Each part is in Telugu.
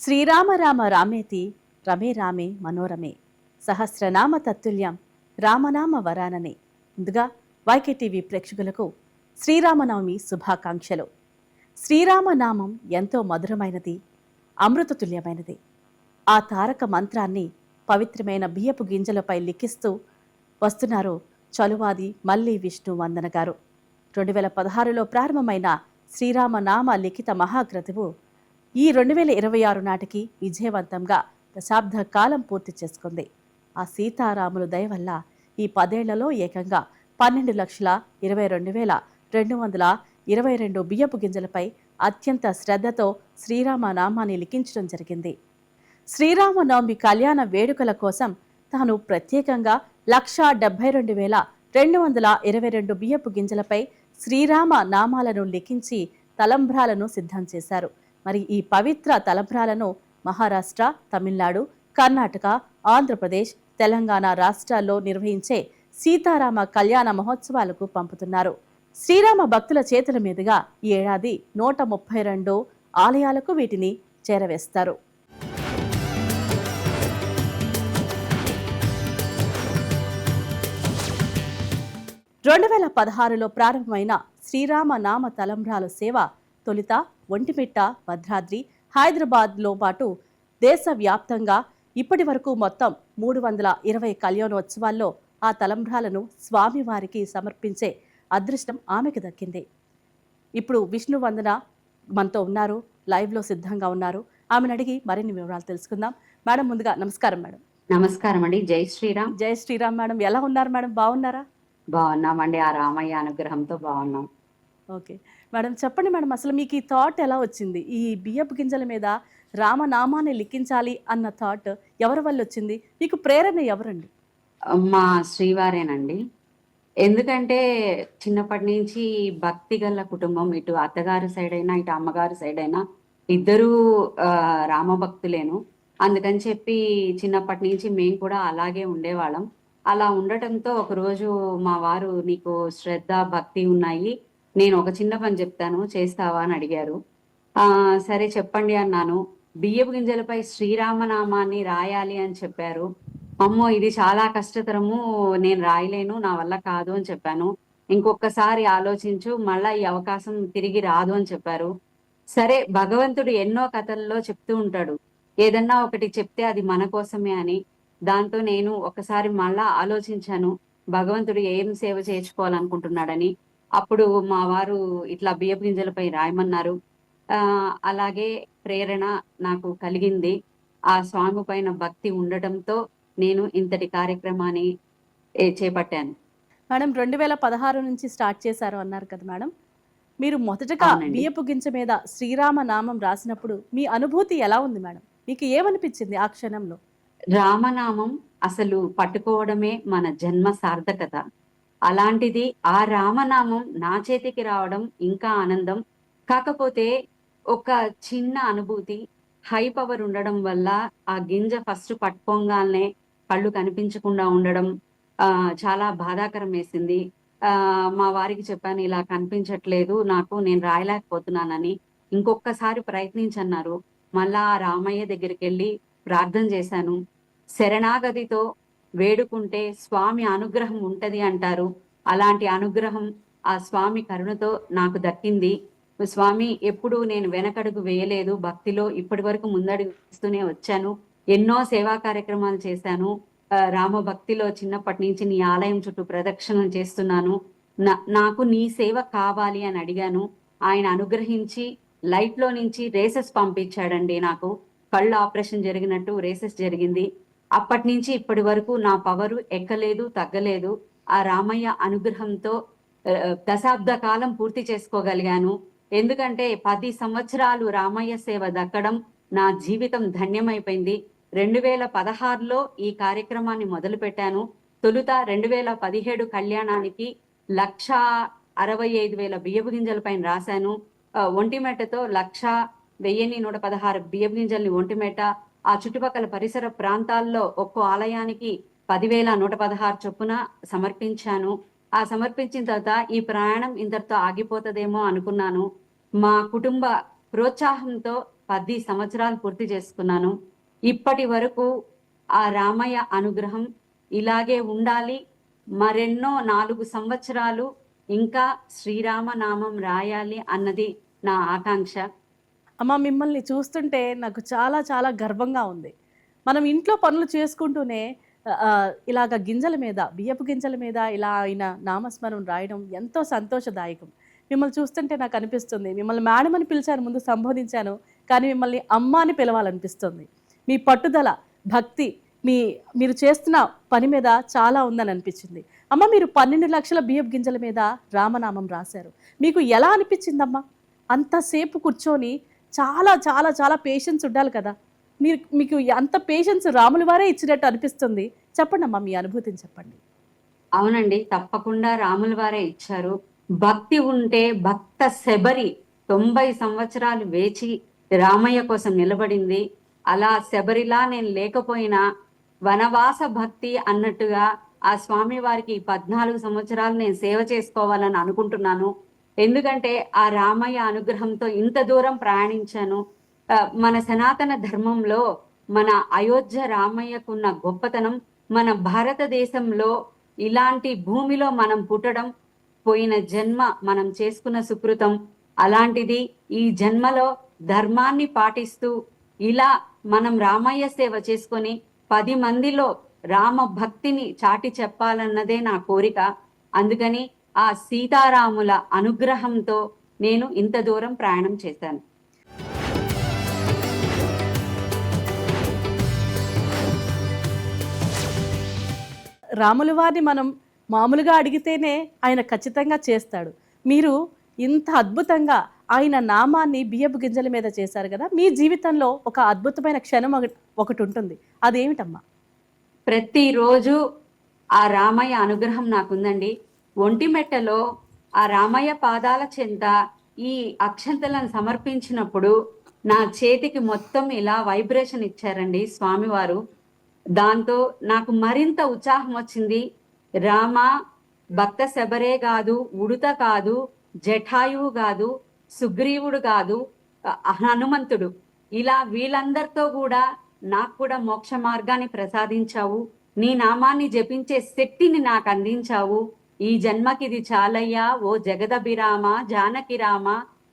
శ్రీరామ రామ రామేతి రమే రామే మనోరమే సహస్రనామ తత్తుల్యం రామనామ వరాననే. ముందుగా వైకే టీవీ ప్రేక్షకులకు శ్రీరామనవమి శుభాకాంక్షలు. శ్రీరామనామం ఎంతో మధురమైనది, అమృతతుల్యమైనది. ఆ తారక మంత్రాన్ని పవిత్రమైన బియ్యపు గింజలపై లిఖిస్తూ వస్తున్నారు చలువాది మల్లి విష్ణు వందన గారు. 2016లో ప్రారంభమైన శ్రీరామనామ లిఖిత మహాగ్రంథము ఈ 2026 నాటికి విజయవంతంగా దశాబ్ద కాలం పూర్తి చేసుకుంది. ఆ సీతారాముల దయ వల్ల ఈ 10 ఏళ్లలో ఏకంగా 12,22,222 బియ్యపు గింజలపై అత్యంత శ్రద్ధతో శ్రీరామ నామాన్ని లిఖించడం జరిగింది. శ్రీరామనవమి కళ్యాణ వేడుకల కోసం తాను ప్రత్యేకంగా 1,72,222 బియ్యపు గింజలపై శ్రీరామ నామాలను లిఖించి తలంబ్రాలను సిద్ధం చేశారు. మరి ఈ పవిత్ర తలంబ్రాలను మహారాష్ట్ర, తమిళనాడు, కర్ణాటక, ఆంధ్రప్రదేశ్, తెలంగాణ రాష్ట్రాల్లో నిర్వహించే సీతారామ కళ్యాణ మహోత్సవాలకు పంపుతున్నారు. శ్రీరామ భక్తుల చేతుల మీదుగా ఈ ఏడాది 132 ఆలయాలకు వీటిని చేరవేస్తారు. రెండు 2016లో ప్రారంభమైన శ్రీరామ నామ తలంబ్రాల సేవ తొలుత ఒంటిమిట్ట, భద్రాద్రి, హైదరాబాద్లో పాటు దేశవ్యాప్తంగా ఇప్పటి వరకు మొత్తం 320 కళ్యాణోత్సవాల్లో ఆ తలంబ్రాలను స్వామివారికి సమర్పించే అదృష్టం ఆమెకు దక్కింది. ఇప్పుడు విష్ణు వందన మనతో ఉన్నారు, లైవ్లో సిద్ధంగా ఉన్నారు. ఆమెను అడిగి మరిన్ని వివరాలు తెలుసుకుందాం. మేడం, ముందుగా నమస్కారం. మేడం నమస్కారం అండి. జై శ్రీరామ్. జై శ్రీరామ్. మేడం ఎలా ఉన్నారు? మేడం బాగున్నారా? బాగున్నామండి, ఆ రామయ్య అనుగ్రహంతో బాగున్నాం. ఓకే మేడం, చెప్పండి మేడం, అసలు మీకు ఈ థాట్ ఎలా వచ్చింది? ఈ బియ్యపు గింజల మీద రామనామాన్ని లిఖించాలి అన్న థాట్ ఎవరి వల్ల వచ్చింది? మీకు ప్రేరణ ఎవరండి? మా శ్రీవారేనండి. ఎందుకంటే చిన్నప్పటి నుంచి భక్తి గల కుటుంబం, ఇటు అత్తగారి సైడ్ అయినా ఇటు అమ్మగారి సైడ్ అయినా ఇద్దరూ రామభక్తులేను. అందుకని చెప్పి చిన్నప్పటి నుంచి మేము కూడా అలాగే ఉండేవాళ్ళం. అలా ఉండటంతో ఒకరోజు మా వారు, నీకు శ్రద్ధ భక్తి ఉన్నాయి, నేను ఒక చిన్న పని చెప్తాను, చేస్తావా అని అడిగారు. సరే చెప్పండి అన్నాను. బియ్యపు గింజలపై శ్రీరామనామాన్ని రాయాలి అని చెప్పారు. అమ్మో, ఇది చాలా కష్టతరము, నేను రాయలేను, నా వల్ల కాదు అని చెప్పాను. ఇంకొకసారి ఆలోచించు, మళ్ళా ఈ అవకాశం తిరిగి రాదు అని చెప్పారు. సరే, భగవంతుడు ఎన్నో కథల్లో చెప్తూ ఉంటాడు, ఏదన్నా ఒకటి చెప్తే అది మన కోసమే అని. దాంతో నేను ఒకసారి మళ్ళా ఆలోచించాను, భగవంతుడు ఏం సేవ చేయించుకోవాలనుకుంటున్నాడని. అప్పుడు మా వారు ఇట్లా బియ్యపు గింజలపై రాయమన్నారు. అలాగే ప్రేరణ నాకు కలిగింది. ఆ స్వామి పైన భక్తి ఉండటంతో నేను ఇంతటి కార్యక్రమాన్ని చేపట్టాను. మేడం, 2016 నుంచి స్టార్ట్ చేశారు అన్నారు కదా మేడం, మీరు మొదటగా బియ్యపు గింజ మీద శ్రీరామ నామం రాసినప్పుడు మీ అనుభూతి ఎలా ఉంది మేడం? మీకు ఏమనిపించింది ఆ క్షణంలో? రామనామం అసలు పట్టుకోవడమే మన జన్మ సార్థకత. అలాంటిది ఆ రామనామం నా చేతికి రావడం ఇంకా ఆనందం. కాకపోతే ఒక చిన్న అనుభూతి, హై పవర్ ఉండడం వల్ల ఆ గింజ ఫస్ట్ పట్టుకోగానే కళ్ళు కనిపించకుండా ఉండడం చాలా బాధాకరం వేసింది. మా వారికి చెప్పాను, ఇలా కనిపించట్లేదు నాకు, నేను రాయలేకపోతున్నానని. ఇంకొకసారి ప్రయత్నించన్నారు. మళ్ళా ఆ రామయ్య దగ్గరికి వెళ్ళి ప్రార్థన చేశాను. శరణాగతితో వేడుకుంటే స్వామి అనుగ్రహం ఉంటది అంటారు. అలాంటి అనుగ్రహం ఆ స్వామి కరుణతో నాకు దక్కింది. స్వామి, ఎప్పుడు నేను వెనకడుగు వేయలేదు, భక్తిలో ఇప్పటి వరకు ముందడుగుస్తూనే వచ్చాను. ఎన్నో సేవా కార్యక్రమాలు చేశాను. రామ భక్తిలో చిన్నప్పటి నుంచి నీ ఆలయం చుట్టూ ప్రదక్షిణలు చేస్తున్నాను. నాకు నీ సేవ కావాలి అని అడిగాను. ఆయన అనుగ్రహించి లైట్ లో నుంచి రేసెస్ పంపించాడండి. నాకు కళ్ళు ఆపరేషన్ జరిగినట్టు రేసెస్ జరిగింది. అప్పటి నుంచి ఇప్పటి వరకు నా పవరు ఎక్కలేదు, తగ్గలేదు. ఆ రామయ్య అనుగ్రహంతో దశాబ్ద కాలం పూర్తి చేసుకోగలిగాను. ఎందుకంటే 10 సంవత్సరాలు రామయ్య సేవ దక్కడం నా జీవితం ధన్యమైపోయింది. 2016లో ఈ కార్యక్రమాన్ని మొదలు పెట్టాను. తొలుత 2017 కళ్యాణానికి 1,65,000 బియ్యపు గింజల పైన రాశాను. ఒంటిమెట్టతో 1,01,116 బియ్యపు గింజల్ని ఒంటిమెట్ట, ఆ చుట్టుపక్కల పరిసర ప్రాంతాల్లో ఒక్కో ఆలయానికి 10,116 చొప్పున సమర్పించాను. ఆ సమర్పించిన తర్వాత ఈ ప్రయాణం ఇంతటితో ఆగిపోతుందేమో అనుకున్నాను. మా కుటుంబ ప్రోత్సాహంతో 10 సంవత్సరాలు పూర్తి చేసుకున్నాను. ఇప్పటి వరకు ఆ రామయ్య అనుగ్రహం ఇలాగే ఉండాలి. మరెన్నో 4 సంవత్సరాలు ఇంకా శ్రీరామ నామం రాయాలి అన్నది నా ఆకాంక్ష. అమ్మ మిమ్మల్ని చూస్తుంటే నాకు చాలా చాలా గర్వంగా ఉంది. మనం ఇంట్లో పనులు చేసుకుంటూనే ఇలాగ గింజల మీద, బియ్యపు గింజల మీద ఇలా ఆయన నామస్మరణ రాయడం ఎంతో సంతోషదాయకం. మిమ్మల్ని చూస్తుంటే నాకు అనిపిస్తుంది. మిమ్మల్ని మేడం అని పిలిచాను, ముందు సంబోధించాను. కానీ మిమ్మల్ని అమ్మ అని పిలవాలనిపిస్తుంది. మీ పట్టుదల, భక్తి, మీరు చేస్తున్న పని మీద చాలా ఉందని అనిపించింది. అమ్మ మీరు 12 లక్షల బియ్యపు గింజల మీద రామనామం రాశారు. మీకు ఎలా అనిపించిందమ్మా? అంతసేపు కూర్చొని చాలా చాలా చాలా పేషెన్స్ ఉండాలి కదా! మీకు అంత పేషెన్స్ రాముల వారే ఇచ్చినట్టు అనిపిస్తుంది. చెప్పండమ్మా మీ అనుభూతిని చెప్పండి. అవునండి. తప్పకుండా రాముల వారే ఇచ్చారు. భక్తి ఉంటే భక్త శబరి 90 సంవత్సరాలు వేచి రామయ్య కోసం నిలబడింది. అలా శబరిలా నేను లేకపోయినా వనవాస భక్తి అన్నట్టుగా ఆ స్వామి వారికి 14 సంవత్సరాలు నేను సేవ చేసుకోవాలని అనుకుంటున్నాను. ఎందుకంటే ఆ రామయ్య అనుగ్రహంతో ఇంత దూరం ప్రయాణించాను. మన సనాతన ధర్మంలో మన అయోధ్య రామయ్యకున్న గొప్పతనం, మన భారతదేశంలో ఇలాంటి భూమిలో మనం పుట్టడం పోయిన జన్మ మనం చేసుకున్న సుకృతం. అలాంటిది ఈ జన్మలో ధర్మాన్ని పాటిస్తూ ఇలా మనం రామయ్య సేవ చేసుకొని 10 మందిలో రామ భక్తిని చాటి చెప్పాలన్నదే నా కోరిక. అందుకని ఆ సీతారాముల అనుగ్రహంతో నేను ఇంత దూరం ప్రయాణం చేశాను. రాముల వారిని మనం మామూలుగా అడిగితేనే ఆయన ఖచ్చితంగా చేస్తాడు. మీరు ఇంత అద్భుతంగా ఆయన నామాన్ని బియ్యపు గింజల మీద చేశారు కదా! మీ జీవితంలో ఒక అద్భుతమైన క్షణం ఒకటి ఉంటుంది. అదేమిటమ్మా? ప్రతిరోజు ఆ రామయ్య అనుగ్రహం నాకుందండి. ఒంటిమెట్టలో ఆ రామయ్య పాదాల చెంత ఈ అక్షంతలను సమర్పించినప్పుడు నా చేతికి మొత్తం ఇలా వైబ్రేషన్ ఇచ్చారండి స్వామివారు. దాంతో నాకు మరింత ఉత్సాహం వచ్చింది. రామ భక్త శబరే కాదు, ఉడుత కాదు, జటాయువు కాదు, సుగ్రీవుడు కాదు, హనుమంతుడు, ఇలా వీళ్ళందరితో కూడా నాకు కూడా మోక్ష మార్గాన్ని ప్రసాదించావు. నీ నామాన్ని జపించే శక్తిని నాకు అందించావు. ఈ జన్మకి ఇది చాలయ్యా ఓ జగదభిరామ జానకి రామ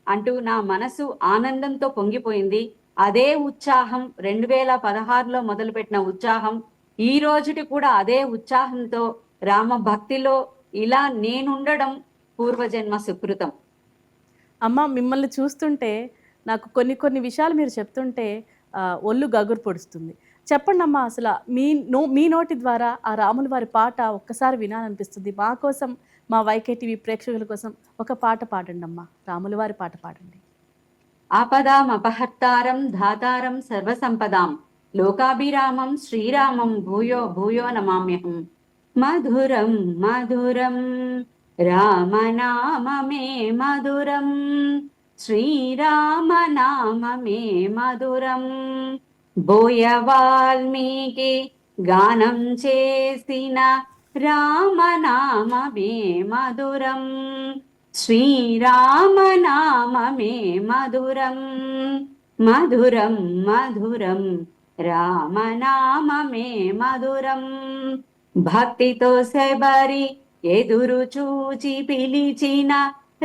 అంటూ నా మనసు ఆనందంతో పొంగిపోయింది. అదే ఉత్సాహం 2016లో మొదలుపెట్టిన ఉత్సాహం ఈ రోజుటి కూడా అదే ఉత్సాహంతో రామ భక్తిలో ఇలా నేనుండడం పూర్వజన్మ సుకృతం. అమ్మ మిమ్మల్ని చూస్తుంటే నాకు కొన్ని విషయాలు మీరు చెప్తుంటే ఒళ్ళు గగురు పొడుస్తుంది. చెప్పండి అమ్మా, అసలు మీ నోటి ద్వారా ఆ రాముల వారి పాట ఒక్కసారి వినాలనిపిస్తుంది. మా కోసం, మా వైకేటీవీ ప్రేక్షకుల కోసం ఒక పాట పాడండి అమ్మా. రాముల వారి పాట పాడండి. ఆపదాం అపహర్తారం ధాతారం సర్వసంపదాం లోకాభిరామం శ్రీరామం భూయో భూయో నమామ్యహం. మధురం మధురం రామనామమే మధురం శ్రీరామనామమే మధురం. బోయ వాల్మీకి గానం చేసిన రామనామమే మధురం శ్రీరామనామమే మధురం. మధురం మధురం రామనామమే మధురం. భక్తితో శబరి ఎదురు చూచి పిలిచిన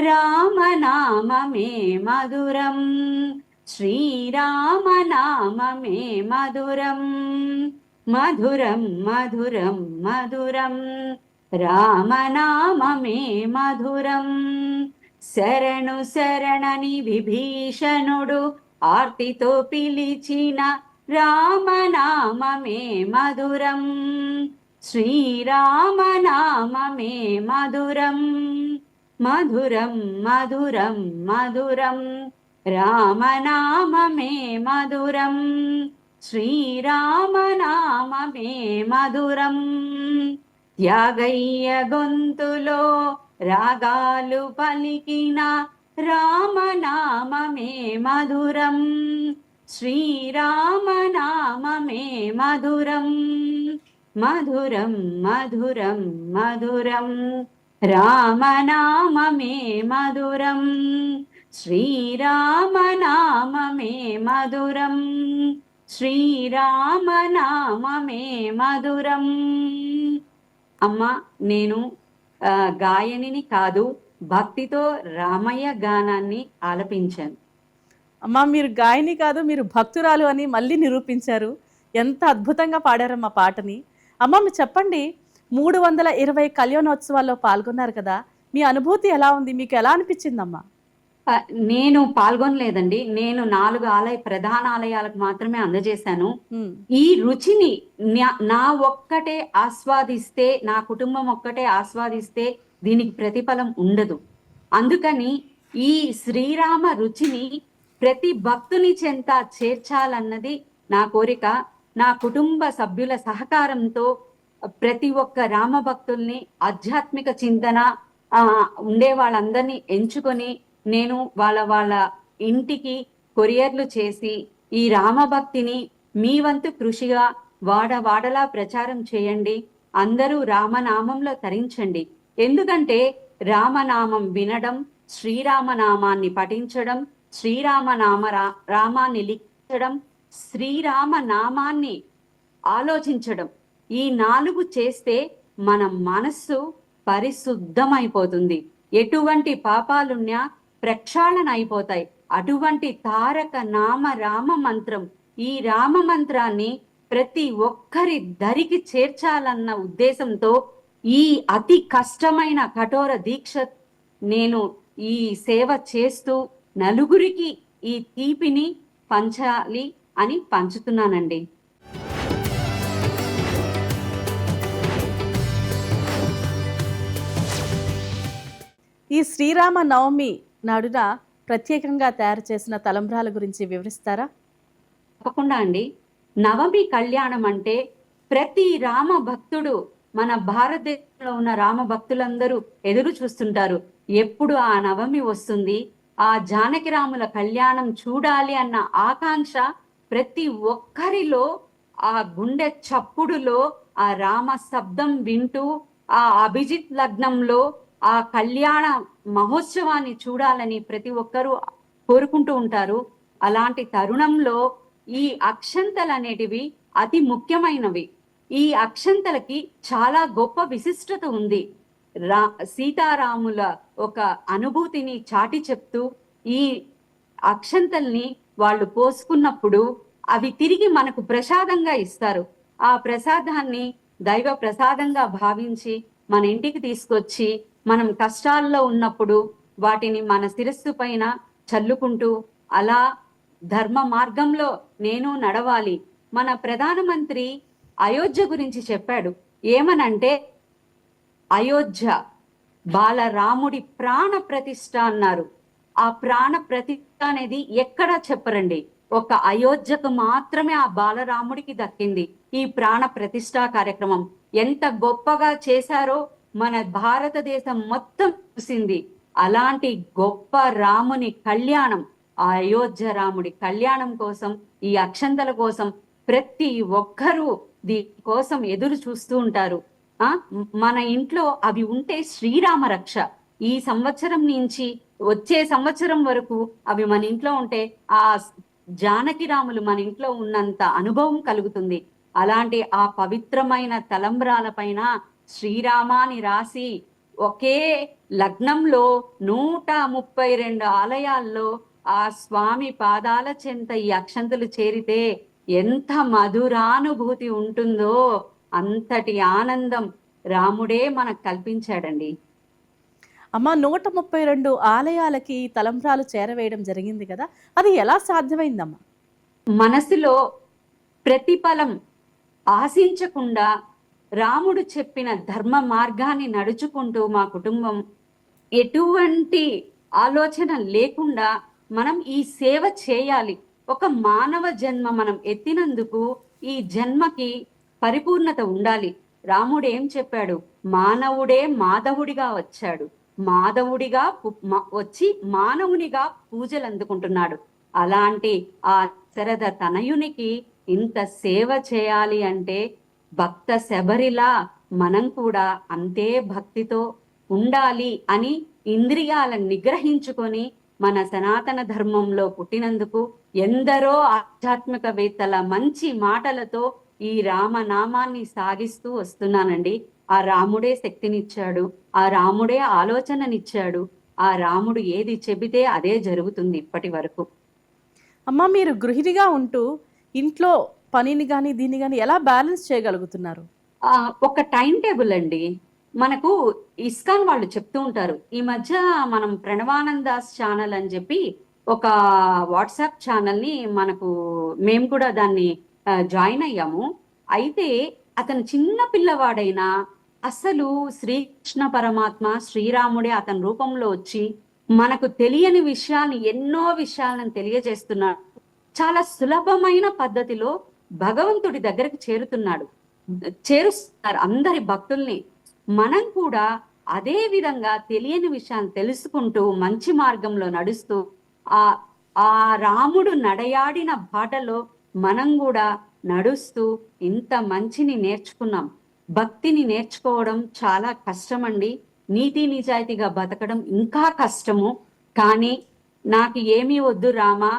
రామనామమే మధురం శ్రీరామనామమే మధురం. మధురం మధురం మధురం రామనామమే మధురం. శరణు శరణని విభీషణుడు ఆర్తితో పిలిచిన రామనామమే మధురం శ్రీరామనామమే మధురం. మధురం మధురం మధురం రామనామమే మధురం శ్రీరామనామమే మధురం. త్యాగయ్య గొంతులో రాగాలు పలికిన రామనామమే మధురం శ్రీరామనామమే మధురం. మధురం మధురం మధురం రామనామమే మధురం శ్రీరామనామమే మధురం, శ్రీరామనామమే మధురం. అమ్మా, నేను గాయనిని కాదు, భక్తితో రామయ్య గానాన్ని ఆలపించాను. అమ్మా మీరు గాయని కాదు, మీరు భక్తురాలు అని మళ్ళీ నిరూపించారు. ఎంత అద్భుతంగా పాడారమ్మా పాటని. అమ్మ మీరు చెప్పండి, 320 కళ్యాణోత్సవాల్లో పాల్గొన్నారు కదా, మీ అనుభూతి ఎలా ఉంది? మీకు ఎలా అనిపించిందమ్మా? నేను పాల్గొనలేదండి. నేను 4 ప్రధాన ఆలయాలకు మాత్రమే అందజేశాను. ఉమ్, ఈ రుచిని నా ఒక్కటే ఆస్వాదిస్తే, నా కుటుంబం ఒక్కటే ఆస్వాదిస్తే దీనికి ప్రతిఫలం ఉండదు. అందుకని ఈ శ్రీరామ రుచిని ప్రతి భక్తుని చెంత చేర్చాలన్నది నా కోరిక. నా కుటుంబ సభ్యుల సహకారంతో ప్రతి ఒక్క రామ భక్తుల్ని ఆధ్యాత్మిక చింతన ఉండే వాళ్ళందరినీ ఎంచుకొని నేను వాళ్ళ ఇంటికి కొరియర్లు చేసి ఈ రామభక్తిని మీ వంతు కృషిగా వాడవాడలా ప్రచారం చేయండి. అందరూ రామనామంలో తరించండి. ఎందుకంటే రామనామం వినడం, శ్రీరామనామాన్ని పఠించడం, రామాన్ని లిఖించడం, శ్రీరామనామాన్ని ఆలోచించడం, ఈ 4 చేస్తే మన మనస్సు పరిశుద్ధమైపోతుంది. ఎటువంటి పాపాలున్నా ప్రక్షాళన అయిపోతాయి. అటువంటి తారక నామ రామ మంత్రం, ఈ రామ మంత్రాన్ని ప్రతి ఒక్కరి దరికి చేర్చాలన్న ఉద్దేశంతో ఈ అతి కష్టమైన కఠోర దీక్ష నేను ఈ సేవ చేస్తూ నలుగురికి ఈ తీపిని పంచాలి అని పంచుతున్నానండి. ఈ శ్రీరామ నవమి నాడున ప్రత్యేకంగా తయారు చేసిన తలంబ్రాల గురించి వివరిస్తారా? తప్పకుండా అండి. నవమి కళ్యాణం అంటే ప్రతి రామ భక్తుడు, మన భారతదేశంలో ఉన్న రామ భక్తులందరూ ఎదురు చూస్తుంటారు. ఎప్పుడు ఆ నవమి వస్తుంది, ఆ జానకి రాముల కళ్యాణం చూడాలి అన్న ఆకాంక్ష ప్రతి ఒక్కరిలో, ఆ గుండె చప్పుడులో ఆ రామ శబ్దం వింటూ ఆ అభిజిత్ లగ్నంలో ఆ కళ్యాణ మహోత్సవాన్ని చూడాలని ప్రతి ఒక్కరూ కోరుకుంటూ ఉంటారు. అలాంటి తరుణంలో ఈ అక్షంతలు అనేటివి అతి ముఖ్యమైనవి. ఈ అక్షంతలకి చాలా గొప్ప విశిష్టత ఉంది. సీతారాముల ఒక అనుభూతిని చాటి చెప్తూ ఈ అక్షంతల్ని వాళ్ళు పోసుకున్నప్పుడు అవి తిరిగి మనకు ప్రసాదంగా ఇస్తారు. ఆ ప్రసాదాన్ని దైవ ప్రసాదంగా భావించి మన ఇంటికి తీసుకొచ్చి మనం కష్టాల్లో ఉన్నప్పుడు వాటిని మన శిరస్సు పైన చల్లుకుంటూ అలా ధర్మ మార్గంలో నేను నడవాలి. మన ప్రధానమంత్రి అయోధ్య గురించి చెప్పాడు. ఏమనంటే, అయోధ్య బాలరాముడి ప్రాణ ప్రతిష్ఠ అన్నారు. ఆ ప్రాణ ప్రతిష్ఠ అనేది ఎక్కడా చెప్పరండి. ఒక అయోధ్యకు మాత్రమే ఆ బాలరాముడికి దక్కింది ఈ ప్రాణ ప్రతిష్ఠా కార్యక్రమం. ఎంత గొప్పగా చేశారో మన భారతదేశం మొత్తం చూసింది. అలాంటి గొప్ప రాముని కళ్యాణం, ఆ అయోధ్య రాముడి కళ్యాణం కోసం, ఈ అక్షంతల కోసం ప్రతి ఒక్కరూ దీని కోసం ఎదురు చూస్తూ ఉంటారు. మన ఇంట్లో అవి ఉంటే శ్రీరామ రక్ష. ఈ సంవత్సరం నుంచి వచ్చే సంవత్సరం వరకు అవి మన ఇంట్లో ఉంటే ఆ జానకి రాములు మన ఇంట్లో ఉన్నంత అనుభవం కలుగుతుంది. అలాంటి ఆ పవిత్రమైన తలంబ్రాల పైన శ్రీరామాని రాసి ఒకే లగ్నంలో 132 ఆలయాల్లో ఆ స్వామి పాదాల చెంత ఈ అక్షంతలు చేరితే ఎంత మధురానుభూతి ఉంటుందో అంతటి ఆనందం రాముడే మనకు కల్పించాడండి. అమ్మ, 132 ఆలయాలకి తలంబ్రాలు చేరవేయడం జరిగింది కదా, అది ఎలా సాధ్యమైందమ్మా? మనసులో ప్రతిఫలం ఆశించకుండా రాముడు చెప్పిన ధర్మ మార్గాన్ని నడుచుకుంటూ మా కుటుంబం ఎటువంటి ఆలోచన లేకుండా మనం ఈ సేవ చేయాలి. ఒక మానవ జన్మ మనం ఎత్తినందుకు ఈ జన్మకి పరిపూర్ణత ఉండాలి. రాముడు ఏం చెప్పాడు? మానవుడే మాధవుడిగా వచ్చాడు, మాధవుడిగా వచ్చి మానవునిగా పూజలు అందుకుంటున్నాడు. అలాంటి ఆ శరథ తనయునికి ఇంత సేవ చేయాలి అంటే భక్త శబరిలా మనం కూడా అంతే భక్తితో ఉండాలి అని ఇంద్రియాలను నిగ్రహించుకొని మన సనాతన ధర్మంలో పుట్టినందుకు ఎందరో ఆధ్యాత్మికవేత్తల మంచి మాటలతో ఈ రామనామాన్ని సాగిస్తూ వస్తున్నానండి. ఆ రాముడే శక్తినిచ్చాడు, ఆ రాముడే ఆలోచననిచ్చాడు, ఆ రాముడు ఏది చెబితే అదే జరుగుతుంది ఇప్పటి వరకు. అమ్మ, మీరు గృహిణిగా ఉంటూ ఇంట్లో పనిని గాని దీన్ని గాని ఎలా బ్యాలెన్స్ చేయగలుగుతున్నారు? ఒక టైం టేబుల్ అండి. మనకు ఇస్కాన్ వాళ్ళు చెప్తూ ఉంటారు. ఈ మధ్య మనం ప్రణవానందాస్ ఛానల్ అని చెప్పి ఒక వాట్సాప్ ఛానల్ ని మేము కూడా దాన్ని జాయిన్ అయ్యాము. అయితే అతను చిన్న పిల్లవాడైనా అసలు శ్రీకృష్ణ పరమాత్మ శ్రీరాముడే అతని రూపంలో వచ్చి మనకు తెలియని విషయాన్ని ఎన్నో విషయాలను తెలియజేస్తున్నాడు. చాలా సులభమైన పద్ధతిలో భగవంతుడి దగ్గరికి చేరుస్తున్నారు అందరి భక్తుల్ని. మనం కూడా అదే విధంగా తెలియని విషయాన్ని తెలుసుకుంటూ మంచి మార్గంలో నడుస్తూ ఆ ఆ రాముడు నడయాడిన బాటలో మనం కూడా నడుస్తూ ఇంత మంచిని నేర్చుకున్నాం. భక్తిని నేర్చుకోవడం చాలా కష్టమండి. నీతి నిజాయితీగా బతకడం ఇంకా కష్టము. కానీ నాకు ఏమీ వద్దు రామా,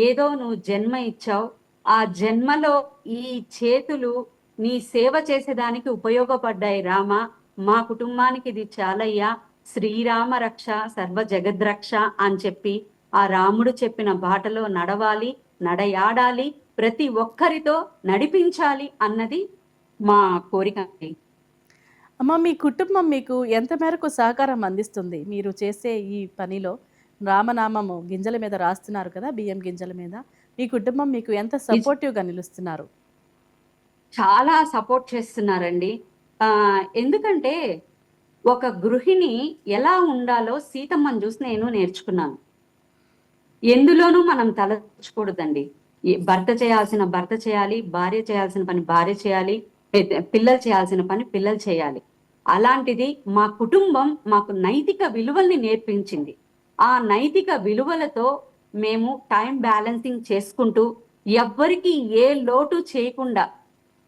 ఏదో నువ్వు జన్మ ఇచ్చావు, ఆ జన్మలో ఈ చేతులు నీ సేవ చేసేదానికి ఉపయోగపడ్డాయి రామా, మా కుటుంబానికి ఇది చాలయ్యా, శ్రీరామ రక్ష సర్వ జగద్రక్ష అని చెప్పి ఆ రాముడు చెప్పిన బాటలో నడవాలి, నడయాడాలి, ప్రతి ఒక్కరితో నడిపించాలి అన్నది మా కోరిక. అమ్మ, మీ కుటుంబం మీకు ఎంత మేరకు సహకారం అందిస్తుంది మీరు చేసే ఈ పనిలో? రామనామము గింజల మీద రాస్తున్నారు కదా, బియ్యం గింజల మీద. మీ కుటుంబం మీకు ఎంత సపోర్టివ్గా నిలుస్తున్నారు? చాలా సపోర్ట్ చేస్తున్నారండి. ఎందుకంటే ఒక గృహిణి ఎలా ఉండాలో సీతమ్మని చూసి నేను నేర్చుకున్నాను. ఎందులోనూ మనం తలచకూడదండి. భర్త చేయాల్సిన భర్త చేయాలి, భార్య చేయాల్సిన పని భార్య చేయాలి, పిల్లలు చేయాల్సిన పని పిల్లలు చేయాలి. అలాంటిది మా కుటుంబం మాకు నైతిక విలువల్ని నేర్పించింది. ఆ నైతిక విలువలతో మేము టైం బ్యాలెన్సింగ్ చేసుకుంటూ ఎవ్వరికి ఏ లోటు చేయకుండా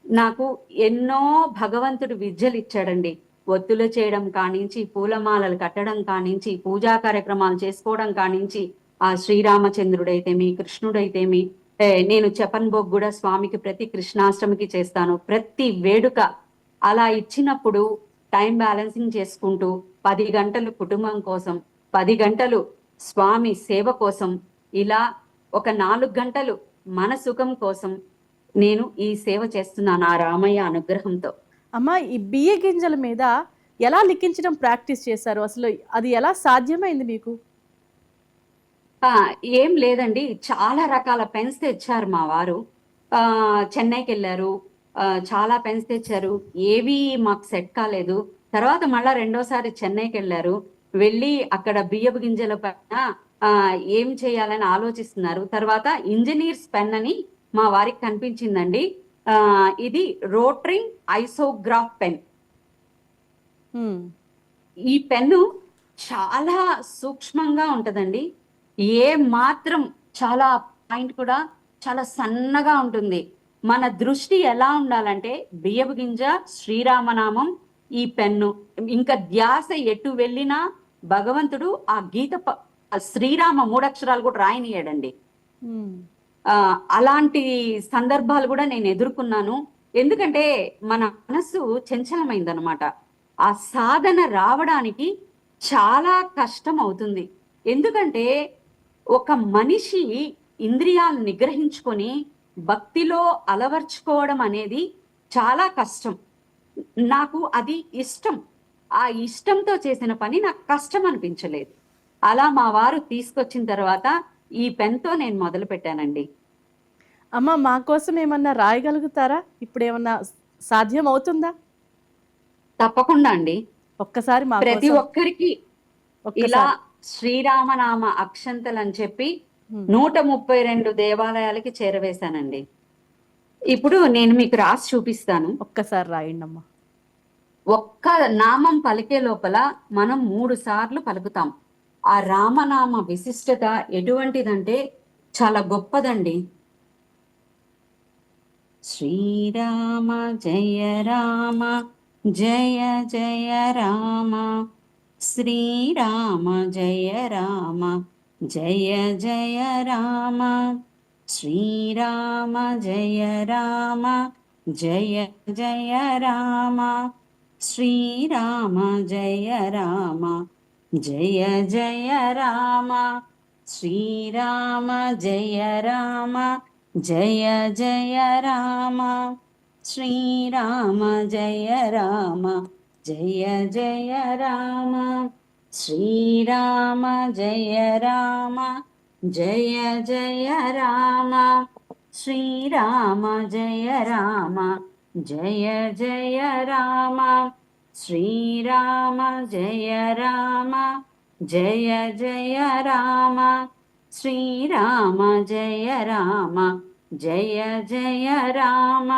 నాకు ఎన్నో భగవంతుడు విద్యలు ఇచ్చాడండి. ఒత్తులు చేయడం కానించి, పూలమాలలు కట్టడం కానించి, పూజా కార్యక్రమాలు చేసుకోవడం కానించి, ఆ శ్రీరామచంద్రుడైతేమి, కృష్ణుడైతేమి, నేను చెప్పన్బోగ్ కూడా స్వామికి ప్రతి కృష్ణాష్టమికి చేస్తాను, ప్రతి వేడుక. అలా ఇచ్చినప్పుడు టైం బ్యాలెన్సింగ్ చేసుకుంటూ 10 గంటలు కుటుంబం కోసం, 10 గంటలు స్వామి సేవ కోసం, ఇలా ఒక 4 గంటలు మన సుఖం కోసం నేను ఈ సేవ చేస్తున్నాను ఆ రామయ్య అనుగ్రహంతో. అమ్మ, ఈ బియ్య గింజల మీద ఎలా లిఖించడం ప్రాక్టీస్ చేశారు? అసలు అది ఎలా సాధ్యమైంది మీకు? ఏం లేదండి, చాలా రకాల పెన్స్ తెచ్చారు మా వారు. చెన్నైకి వెళ్ళారు, చాలా పెన్స్ తెచ్చారు, ఏవి మాకు సెట్ కాలేదు. తర్వాత మళ్ళా రెండోసారి చెన్నైకి వెళ్ళారు. వెళ్ళి అక్కడ బియ్యపు గింజల పైన ఏం చేయాలని ఆలోచిస్తున్నారు. తర్వాత ఇంజనీర్స్ పెన్ అని మా వారికి కనిపించిందండి. ఇది రోటరింగ్ ఐసోగ్రాఫ్ పెన్. ఈ పెన్ను చాలా సూక్ష్మంగా ఉంటదండి. ఏ మాత్రం చాలా పాయింట్ కూడా చాలా సన్నగా ఉంటుంది. మన దృష్టి ఎలా ఉండాలంటే బియ్యపు గింజ, శ్రీరామనామం, ఈ పెన్ను, ఇంకా ధ్యాస ఎటు వెళ్ళినా భగవంతుడు ఆ శ్రీరామ 3 అక్షరాలు కూడా రాయనీయడండి. అలాంటి సందర్భాలు కూడా నేను ఎదుర్కొన్నాను. ఎందుకంటే మన మనసు చంచలమైందనమాట. ఆ సాధన రావడానికి చాలా కష్టం అవుతుంది. ఎందుకంటే ఒక మనిషి ఇంద్రియాలను నిగ్రహించుకొని భక్తిలో అలవర్చుకోవడం అనేది చాలా కష్టం. నాకు అది ఇష్టం. ఆ ఇష్టంతో చేసిన పని నాకు కష్టం అనిపించలేదు. అలా మా వారు తీసుకొచ్చిన తర్వాత ఈ పెన్తో నేను మొదలు పెట్టానండి. అమ్మ, మా కోసం ఏమన్నా రాయగలుగుతారా? ఇప్పుడు ఏమన్నా సాధ్యం అవుతుందా? తప్పకుండా అండి. ఒక్కసారి ప్రతి ఒక్కరికి ఇలా శ్రీరామనామ అక్షంతలు అని చెప్పి 132 దేవాలయాలకి చేరవేశానండి. ఇప్పుడు నేను మీకు రాసి చూపిస్తాను. ఒక్కసారి రాయండి అమ్మా. ఒక్క నామం పలికే లోపల మనం 3 సార్లు పలుకుతాం. ఆ రామనామ విశిష్టత ఎటువంటిదంటే చాలా గొప్పదండి. శ్రీరామ జయ రామ జయ జయ రామ, శ్రీరామ జయ రామ జయ జయ రామ శ్రీరామ జయ రామ జయ జయ రామ శ్రీరామ జయ రామ జయ జయ రామ శ్రీరామ జయ రామ జయ జయ రామ శ్రీరామ జయ రామ జయ జయ రామ శ్రీరామ జయ రామ జయ జయ రామ శ్రీరామ జయ రామ జయ జయ రామ శ్రీరామ జయ రామ జయ జయ రామ శ్రీరామ జయ రామ జయ జయ రామ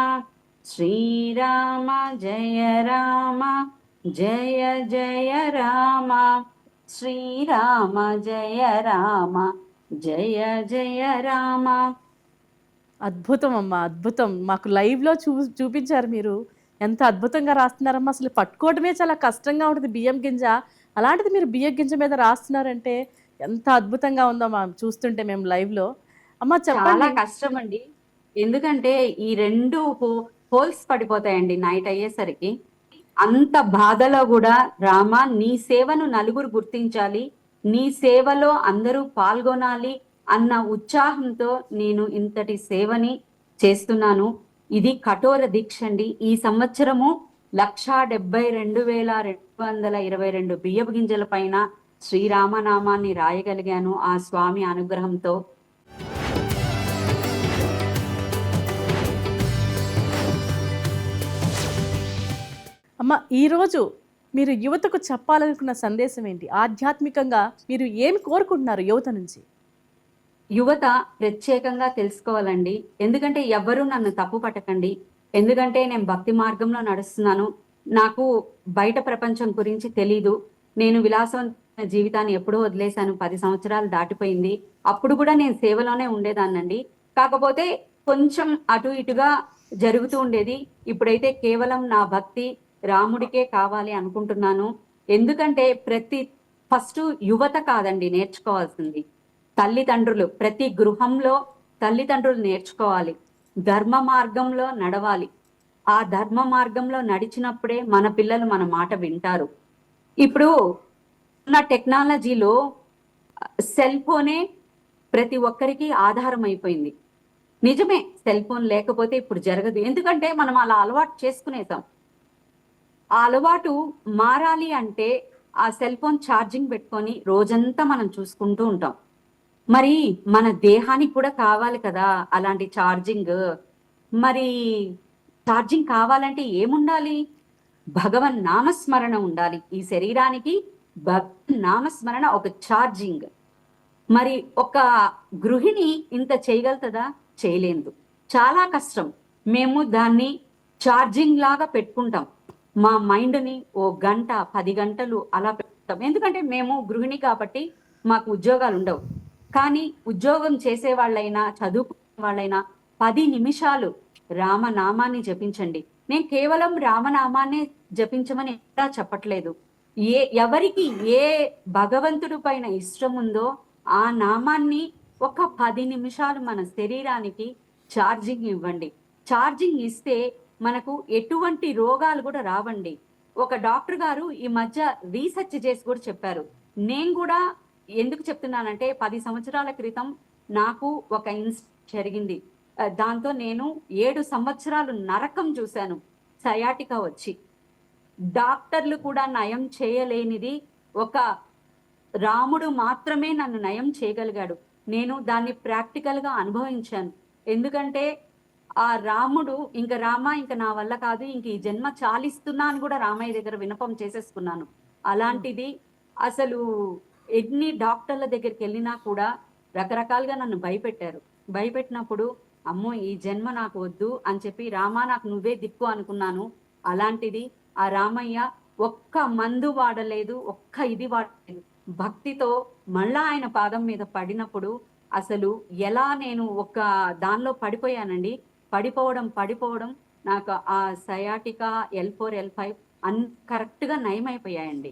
శ్రీరామ జయ రామ జయ జయ రామ శ్రీరామ జయ రామ జయ జయ రామ. అద్భుతం అమ్మా, అద్భుతం. మాకు లైవ్లో చూపించారు మీరు. ఎంత అద్భుతంగా రాస్తున్నారమ్మా. అసలు పట్టుకోవడమే చాలా కష్టంగా ఉంటుంది బియ్యం గింజ. అలాంటిది మీరు బియ్యం గింజ మీద రాస్తున్నారంటే ఎంత అద్భుతంగా ఉందో మా చూస్తుంటే మేము లైవ్లో. అమ్మ చాలా చెప్పండి. కష్టం అండి. ఎందుకంటే ఈ రెండు హోల్స్ పడిపోతాయండి నైట్ అయ్యేసరికి. అంత బాధలో కూడా రామ నీ సేవను నలుగురు గుర్తించాలి, నీ సేవలో అందరూ పాల్గొనాలి అన్న ఉత్సాహంతో నేను ఇంతటి సేవని చేస్తున్నాను. ఇది కఠోర దీక్ష అండి. ఈ సంవత్సరము 1,72,222 బియ్యపు గింజల పైన శ్రీరామనామాన్ని రాయగలిగాను ఆ స్వామి అనుగ్రహంతో. అమ్మ ఈరోజు మీరు యువతకు చెప్పాలనుకున్న సందేశం ఏంటి? ఆధ్యాత్మికంగా మీరు ఏమి కోరుకుంటున్నారు యువత నుంచి? యువత ప్రత్యేకంగా తెలుసుకోవాలండి. ఎందుకంటే ఎవ్వరూ నన్ను తప్పు పట్టకండి. ఎందుకంటే నేను భక్తి మార్గంలో నడుస్తున్నాను. నాకు బయట ప్రపంచం గురించి తెలీదు. నేను విలాసవంతమైన జీవితాన్ని ఎప్పుడో వదిలేశాను. 10 సంవత్సరాలు దాటిపోయింది. అప్పుడు కూడా నేను సేవలోనే ఉండేదాన్నండి. కాకపోతే కొంచెం అటు ఇటుగా జరుగుతూ ఉండేది. ఇప్పుడైతే కేవలం నా భక్తి రాముడికే కావాలి అనుకుంటున్నాను. ఎందుకంటే ఫస్ట్ యువత కాదండి నేర్చుకోవాల్సింది, తల్లిదండ్రులు. ప్రతి గృహంలో తల్లిదండ్రులు నేర్చుకోవాలి, ధర్మ మార్గంలో నడవాలి. ఆ ధర్మ మార్గంలో నడిచినప్పుడే మన పిల్లలు మన మాట వింటారు. ఇప్పుడు ఉన్న టెక్నాలజీలో సెల్ ఫోనే ప్రతి ఒక్కరికి ఆధారం అయిపోయింది. నిజమే, సెల్ ఫోన్ లేకపోతే ఇప్పుడు జరగదు. ఎందుకంటే మనం అలా అలవాటు చేసుకునేసాం. ఆ అలవాటు మారాలి అంటే ఆ సెల్ ఫోన్ ఛార్జింగ్ పెట్టుకొని రోజంతా మనం చూసుకుంటూ ఉంటాం. మరి మన దేహానికి కూడా కావాలి కదా అలాంటి ఛార్జింగ్. మరి ఛార్జింగ్ కావాలంటే ఏముండాలి? భగవన్ నామస్మరణ ఉండాలి. ఈ శరీరానికి భగవన్ నామస్మరణ ఒక ఛార్జింగ్. మరి ఒక గృహిణి ఇంత చేయగలుగుతుందా? చేయలేదు. చాలా కష్టం. మేము దాన్ని ఛార్జింగ్ లాగా పెట్టుకుంటాం. మా మైండ్ని ఓ గంట 10 గంటలు అలా పెట్టుకుంటాం. ఎందుకంటే మేము గృహిణి కాబట్టి మాకు ఉద్యోగాలు ఉండవు. కానీ ఉద్యోగం చేసే వాళ్ళైనా చదువుకునే వాళ్ళైనా 10 నిమిషాలు రామనామాన్ని జపించండి. నేను కేవలం రామనామాన్ని జపించమని ఎక్కడా చెప్పట్లేదు. ఎవరికి ఏ భగవంతుడి పైన ఇష్టం ఉందో ఆ నామాన్ని ఒక 10 నిమిషాలు మన శరీరానికి ఛార్జింగ్ ఇవ్వండి. ఛార్జింగ్ ఇస్తే మనకు ఎటువంటి రోగాలు కూడా రావండి. ఒక డాక్టర్ గారు ఈ మధ్య రీసెర్చ్ చేసి కూడా చెప్పారు. నేను కూడా ఎందుకు చెప్తున్నానంటే 10 సంవత్సరాల క్రితం నాకు ఒక ఇన్సిడెంట్ జరిగింది. దాంతో నేను 7 సంవత్సరాలు నరకం చూశాను. సయాటికా వచ్చి డాక్టర్లు కూడా నయం చేయలేనిది ఒక రాముడు మాత్రమే నన్ను నయం చేయగలిగాడు. నేను దాన్ని ప్రాక్టికల్ గా అనుభవించాను. ఎందుకంటే ఆ రాముడు రామ ఇంక నా వల్ల కాదు, ఇంక ఈ జన్మ చాలిస్తున్నా అని కూడా రామయ్య దగ్గర వినపం చేసేసుకున్నాను. అలాంటిది అసలు ఎన్ని డాక్టర్ల దగ్గరికి వెళ్ళినా కూడా రకరకాలుగా నన్ను భయపెట్టారు. భయపెట్టినప్పుడు అమ్మో ఈ జన్మ నాకు వద్దు అని చెప్పి రామా నాకు నువ్వే దిక్కు అనుకున్నాను. అలాంటిది ఆ రామయ్య ఒక్క మందు వాడలేదు, ఒక్క ఇది వాడలేదు. భక్తితో మళ్ళా ఆయన పాదం మీద పడినప్పుడు అసలు ఎలా నేను ఒక దానిలో పడిపోయానండి. పడిపోవడం నాకు ఆ సయాటికా L4 L5 కరెక్ట్ గా నయమైపోయాయండి.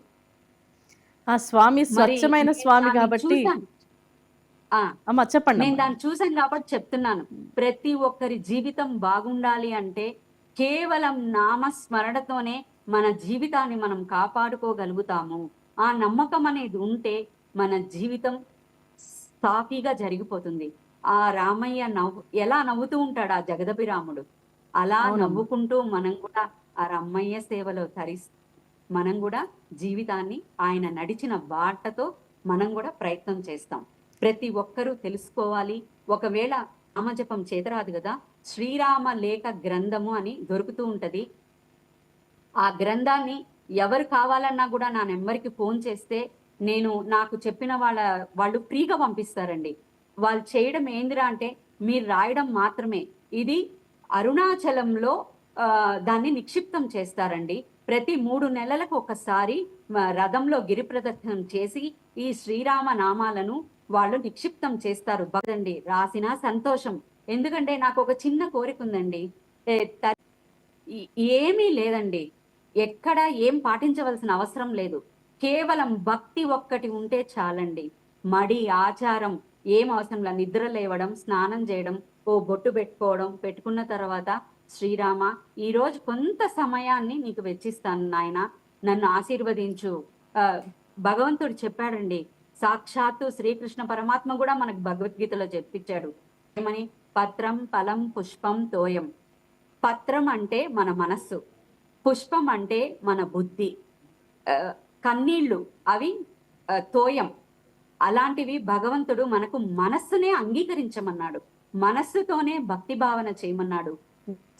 ఆ స్వామి స్వచ్ఛమైన స్వామి కాబట్టి ఆ అమ్మ చెప్పండి నేను అమ్మా. దాన్ని చూసాను కాబట్టి చెప్తున్నాను. ప్రతి ఒక్కరి జీవితం బాగుండాలి అంటే కేవలం నామస్మరణతోనే మన జీవితాన్ని మనం కాపాడుకోగలుగుతాము. ఆ నమ్మకం అనేది ఉంటే మన జీవితం సాఫీగా జరిగిపోతుంది. ఆ రామయ్య ఎలా నవ్వుతూ ఉంటాడు ఆ జగదభిరాముడు. అలా అవునమ్మా. నవ్వుకుంటూ మనం కూడా ఆ రమ్మయ్య సేవలో మనం కూడా జీవితాన్ని ఆయన నడిచిన బాటతో మనం కూడా ప్రయత్నం చేస్తాం. ప్రతి ఒక్కరూ తెలుసుకోవాలి. ఒకవేళ నామజపం చేతరాదు కదా, శ్రీరామ లేఖ గ్రంథము అని దొరుకుతూ ఉంటది. ఆ గ్రంథాన్ని ఎవరు కావాలన్నా కూడా నా నెంబర్‌కి ఫోన్ చేస్తే నాకు చెప్పిన వాళ్ళు ఫ్రీగా పంపిస్తారండి. వాళ్ళు చేయడం ఏందిరా అంటే మీరు రాయడం మాత్రమే. ఇది అరుణాచలంలో దాన్ని నిక్షిప్తం చేస్తారండి. ప్రతి 3 నెలలకు ఒకసారి రథంలో గిరి ప్రదక్షిణం చేసి ఈ శ్రీరామ నామాలను వాళ్ళు నిక్షిప్తం చేస్తారు. భక్తండి రాసినా సంతోషం. ఎందుకంటే నాకు ఒక చిన్న కోరిక ఉందండి. ఏ త ఏమీ లేదండి. ఎక్కడ ఏం పాటించవలసిన అవసరం లేదు. కేవలం భక్తి ఒక్కటి ఉంటే చాలండి. మడి, ఆచారం ఏం అవసరంలా. నిద్ర లేవడం, స్నానం చేయడం, ఓ బొట్టు పెట్టుకోవడం, పెట్టుకున్న తర్వాత శ్రీరామ ఈరోజు కొంత సమయాన్ని నీకు వెచ్చిస్తాను నాయన. నన్ను ఆశీర్వదించు. భగవంతుడు చెప్పాడండి. సాక్షాత్తు శ్రీకృష్ణ పరమాత్మ కూడా మనకు భగవద్గీతలో చెప్పించాడు. ఏమని? పత్రం, ఫలం, పుష్పం, తోయం. పత్రం అంటే మన మనస్సు, పుష్పం అంటే మన బుద్ధి, కన్నీళ్లు అవి తోయం. అలాంటివి భగవంతుడు మనకు మనస్సునే అంగీకరించమన్నాడు. మనస్సుతోనే భక్తి భావన చేయమన్నాడు.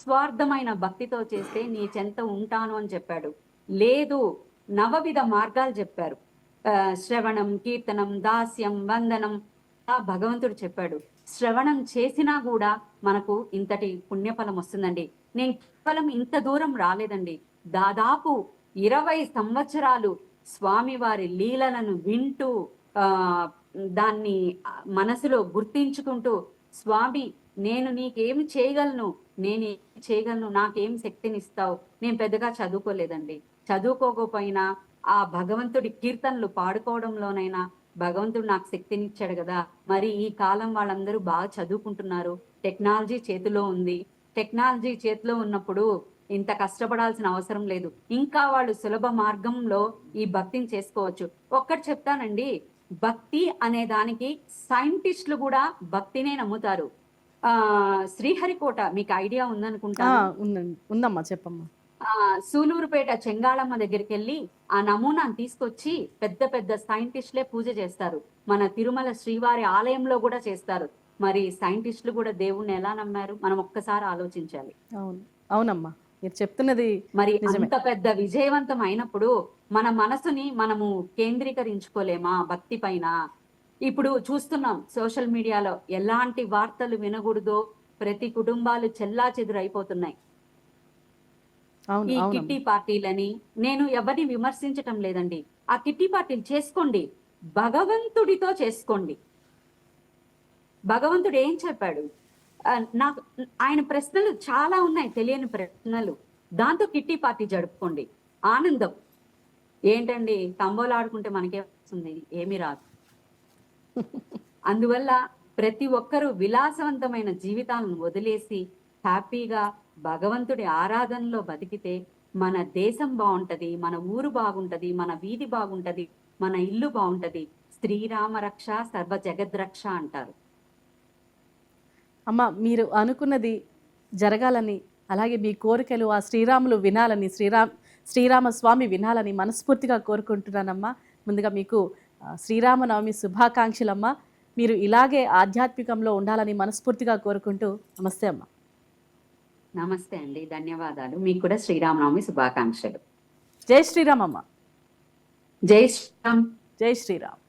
స్వార్థమైన భక్తితో చేస్తే నీ చెంత ఉంటాను అని చెప్పాడు. లేదు, నవవిధ మార్గాలు చెప్పారు. శ్రవణం, కీర్తనం, దాస్యం, వందనం భగవంతుడు చెప్పాడు. శ్రవణం చేసినా కూడా మనకు ఇంతటి పుణ్యఫలం వస్తుందండి. నేను కేవలం ఇంత దూరం రాలేదండి. దాదాపు 20 సంవత్సరాలు స్వామివారి లీలలను వింటూ దాన్ని మనసులో గుర్తించుకుంటూ, స్వామి నేను నీకేమి చేయగలను, నాకేం శక్తినిస్తావు. నేను పెద్దగా చదువుకోలేదండి. చదువుకోకపోయినా ఆ భగవంతుడి కీర్తనలు పాడుకోవడంలోనైనా భగవంతుడు నాకు శక్తినిచ్చాడు కదా. మరి ఈ కాలం వాళ్ళందరూ బాగా చదువుకుంటున్నారు. టెక్నాలజీ చేతిలో ఉంది. టెక్నాలజీ చేతిలో ఉన్నప్పుడు ఇంత కష్టపడాల్సిన అవసరం లేదు. ఇంకా వాళ్ళు సులభ మార్గంలో ఈ భక్తిని చేసుకోవచ్చు. ఒక్కటి చెప్తానండి, భక్తి అనే దానికి సైంటిస్టులు కూడా భక్తినే నమ్ముతారు. శ్రీహరికోట మీకు ఐడియా ఉందనుకుంటా. ఉందమ్మా, చెప్పమ్మా. సూలూరుపేట చెంగాళమ్మ దగ్గరికి వెళ్ళి ఆ నమూనాను తీసుకొచ్చి పెద్ద పెద్ద సైంటిస్టులే పూజ చేస్తారు. మన తిరుమల శ్రీవారి ఆలయంలో కూడా చేస్తారు. మరి సైంటిస్టులు కూడా దేవుణ్ణి ఎలా నమ్మారు? మనం ఒక్కసారి ఆలోచించాలి. అవునమ్మా, మీరు చెప్తున్నది మరి అంత పెద్ద విజయవంతం అయినప్పుడు మన మనసుని మనము కేంద్రీకరించుకోలేమా భక్తి పైన? ఇప్పుడు చూస్తున్నాం సోషల్ మీడియాలో ఎలాంటి వార్తలు వినకూడదో ప్రతి కుటుంబాలు చెల్లా చెదురైపోతున్నాయి. ఈ కిట్టి పార్టీలని నేను ఎవరిని విమర్శించటం లేదండి. ఆ కిట్టి పార్టీలు చేసుకోండి, భగవంతుడితో చేసుకోండి. భగవంతుడు ఏం చెప్పాడు? నాకు ఆయన ప్రశ్నలు చాలా ఉన్నాయి, తెలియని ప్రశ్నలు. దాంతో కిట్టి పార్టీ జరుపుకోండి, ఆనందం. ఏంటండి తంబోలు ఆడుకుంటే మనకే వస్తుంది? ఏమీ రాదు. అందువల్ల ప్రతి ఒక్కరూ విలాసవంతమైన జీవితాలను వదిలేసి హ్యాపీగా భగవంతుడి ఆరాధనలో బతికితే మన దేశం బాగుంటది, మన ఊరు బాగుంటది, మన వీధి బాగుంటది, మన ఇల్లు బాగుంటది. శ్రీరామ రక్ష సర్వ జగద్రక్ష అంటారు. అమ్మ, మీరు అనుకున్నది జరగాలని, అలాగే మీ కోరికలు ఆ శ్రీరాములు వినాలని, శ్రీరామస్వామి వినాలని మనస్ఫూర్తిగా కోరుకుంటున్నానమ్మా. ముందుగా మీకు శ్రీరామనవమి శుభాకాంక్షలమ్మ. మీరు ఇలాగే ఆధ్యాత్మికంలో ఉండాలని మనస్ఫూర్తిగా కోరుకుంటూ నమస్తే అమ్మ. నమస్తే అండి, ధన్యవాదాలు. మీకు కూడా శ్రీరామనవమి శుభాకాంక్షలు. జై శ్రీరామ్ అమ్మ. జై శ్రీరామ్. జై శ్రీరామ్.